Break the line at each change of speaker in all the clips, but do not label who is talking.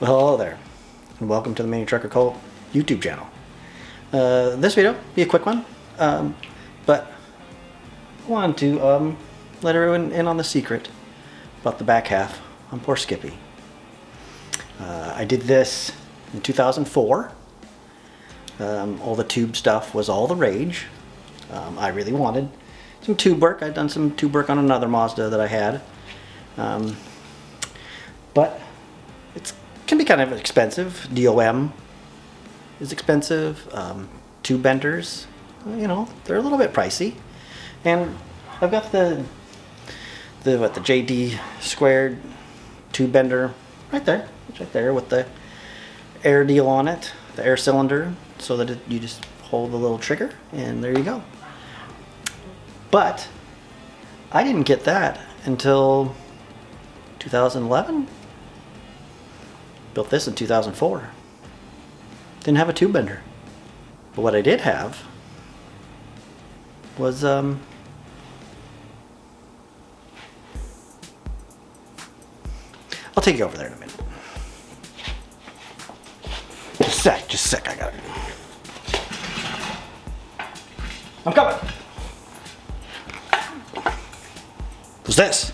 Well, hello there, and welcome to the Mini Trucker Cult YouTube channel. This video will be a quick one, but I wanted to let everyone in on the secret about the back half on poor Skippy. I did this in 2004. All the tube stuff was all the rage. I really wanted some tube work. I'd done some tube work on another Mazda that I had, but it can be kind of expensive. DOM is expensive. Tube benders, you know, they're a little bit pricey. And I've got the JD squared tube bender right there. It's right there with the air deal on it, the air cylinder, so that you just hold the little trigger and there you go. But I didn't get that until 2011. Built this in 2004. Didn't have a tube bender. But what I did have was I'll take you over there in a minute. Just a sec, I got it. I'm coming. What's this?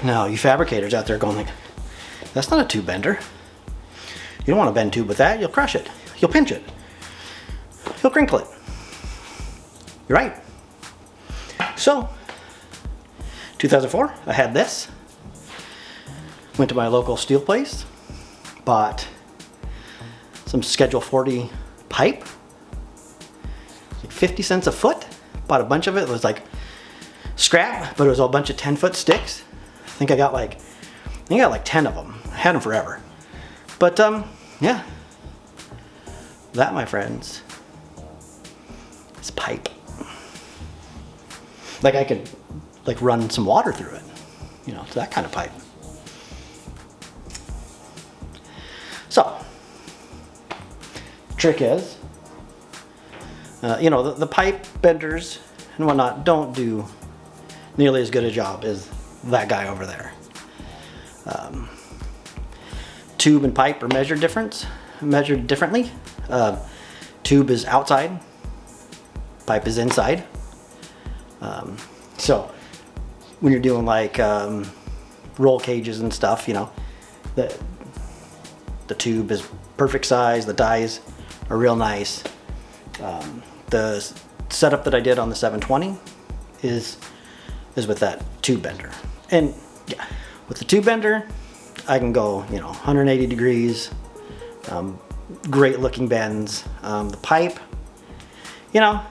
Now, you fabricators out there going like, that's not a tube bender. You don't want to bend tube with that. You'll crush it. You'll pinch it. You'll crinkle it. You're right. So, 2004, I had this. Went to my local steel place. Bought some Schedule 40 pipe. Like 50 cents a foot. Bought a bunch of it. It was like scrap, but it was a bunch of 10-foot sticks. I think I got like 10 of them. I had them forever. But yeah, that, my friends, is pipe. Like I could like run some water through it. You know, it's that kind of pipe. So, trick is, you know, the pipe benders and whatnot don't do nearly as good a job as that guy over there. Tube and pipe are measured differently. Tube is outside, pipe is inside. So when you're doing like roll cages and stuff, you know, the tube is perfect size, the dies are real nice. The setup that I did on the 720 is with that tube bender. And yeah, with the tube bender, I can go, you know, 180 degrees, great looking bends. The pipe, you know,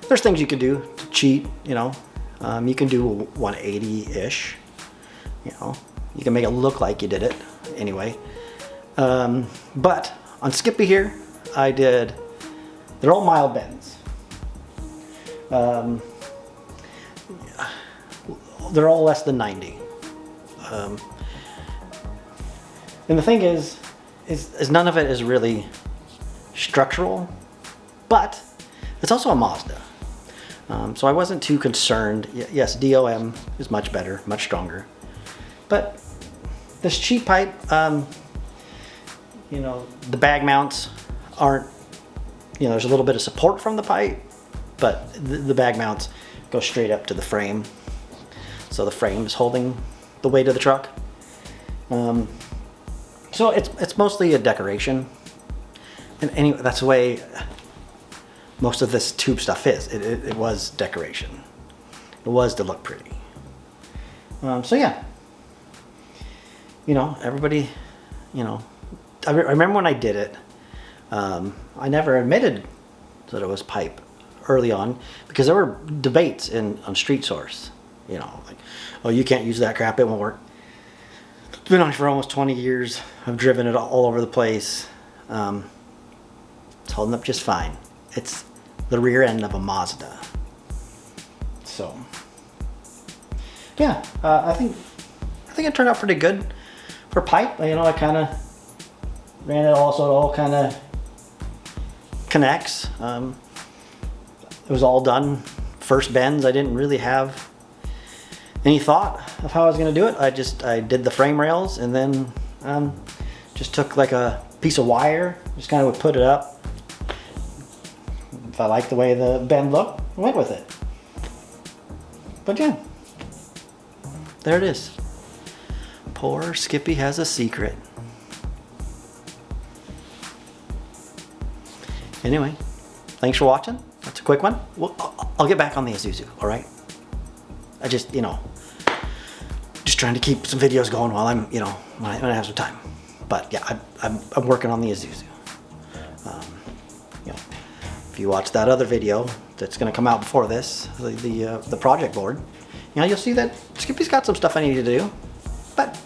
there's things you can do to cheat, you know. You can do 180-ish, you know. You can make it look like you did it anyway. But on Skippy here, they're all mild bends. They're all less than 90. And the thing is none of it is really structural, but it's also a Mazda. So I wasn't too concerned. Yes, DOM is much better, much stronger. But this cheap pipe, you know, the bag mounts aren't, you know, there's a little bit of support from the pipe, but the bag mounts go straight up to the frame. So the frame is holding the weight of the truck. So it's mostly a decoration. And anyway, that's the way most of this tube stuff is. It was decoration. It was to look pretty. So yeah. You know, everybody, you know, I remember when I did it, I never admitted that it was pipe early on because there were debates on Street Source. You know, like, oh, you can't use that crap, it won't work. It's been on for almost 20 years. I've driven it all over the place. It's holding up just fine. It's the rear end of a Mazda. So, yeah, I think it turned out pretty good for pipe. You know, I kind of ran it all so it all kind of connects. It was all done first bends, I didn't really have any thought of how I was going to do it. I did the frame rails, and then just took like a piece of wire, just kind of would put it up. If I liked the way the bend looked, I went with it. But yeah, there it is. Poor Skippy has a secret. Anyway, thanks for watching. That's a quick one. Well, I'll get back on the Isuzu, all right? I just, just trying to keep some videos going while I'm, when I have some time. But yeah, I'm working on the Isuzu. If you watch that other video that's going to come out before this, the project board, you'll see that Skippy's got some stuff I need to do. But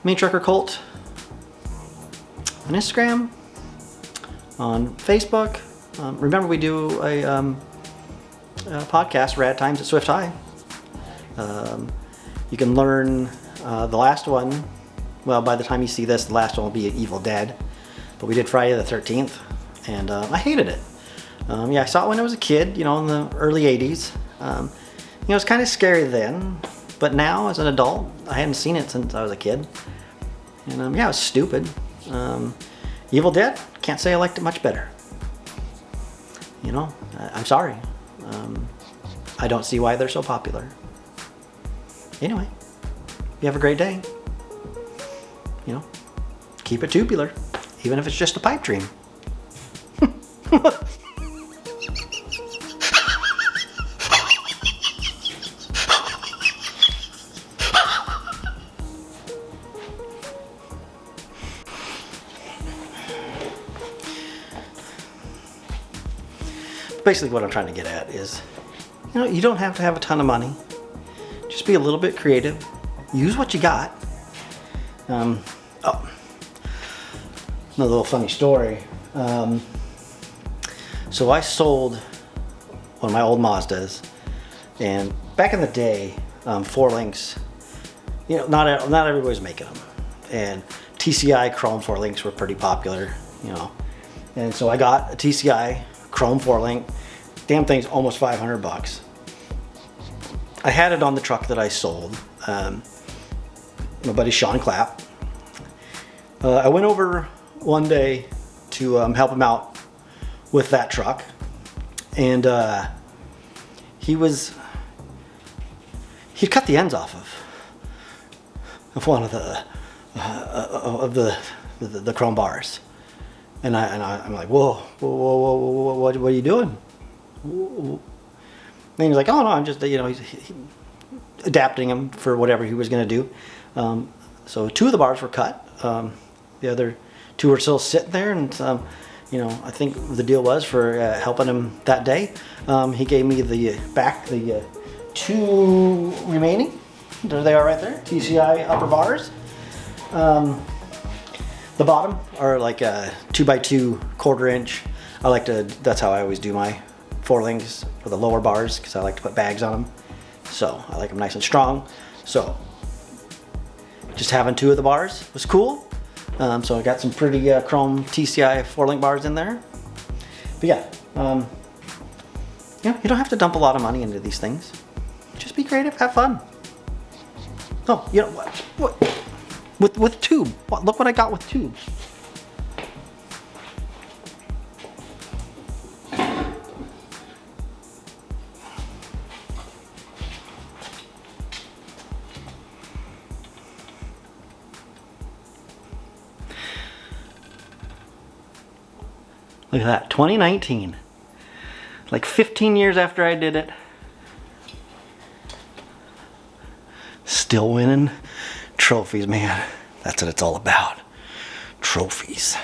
Main Trucker Colt on Instagram, on Facebook. Remember, we do a podcast, Rad Times at Swift High. You can learn the last one. Well, by the time you see this, the last one will be Evil Dead. But we did Friday the 13th, and I hated it. I saw it when I was a kid, in the early 80s. It was kind of scary then, but now as an adult, I hadn't seen it since I was a kid. And it was stupid. Evil Dead, can't say I liked it much better. I'm sorry. I don't see why they're so popular. Anyway, you have a great day. Keep it tubular, even if it's just a pipe dream. Basically what I'm trying to get at is, you don't have to have a ton of money. Just be a little bit creative. Use what you got. Another little funny story. So I sold one of my old Mazdas, and back in the day, 4-links, not everybody was making them, and TCI chrome 4-links were pretty popular, and so I got a TCI chrome 4-link. Damn thing's almost $500. I had it on the truck that I sold. My buddy Sean Clapp. I went over one day to help him out with that truck, and he'd cut the ends off of one of the chrome bars, and I'm like, whoa, what are you doing? And he was like, oh no, I'm just he's adapting him for whatever he was going to do. So 2 of the bars were cut. The other 2 were still sitting there, and I think the deal was for helping him that day. He gave me the 2 remaining. There they are right there, TCI upper bars. The bottom are like a 2x2 1/4-inch. That's how I always do my 4-links for the lower bars, because I like to put bags on them. So I like them nice and strong. So just having 2 of the bars was cool. So I got some pretty chrome TCI 4-link bars in there. But yeah, you don't have to dump a lot of money into these things. Just be creative, have fun. Oh, what? With tube. Look what I got with tubes. Look at that, 2019. Like 15 years after I did it. Still winning trophies, man. That's what it's all about. Trophies.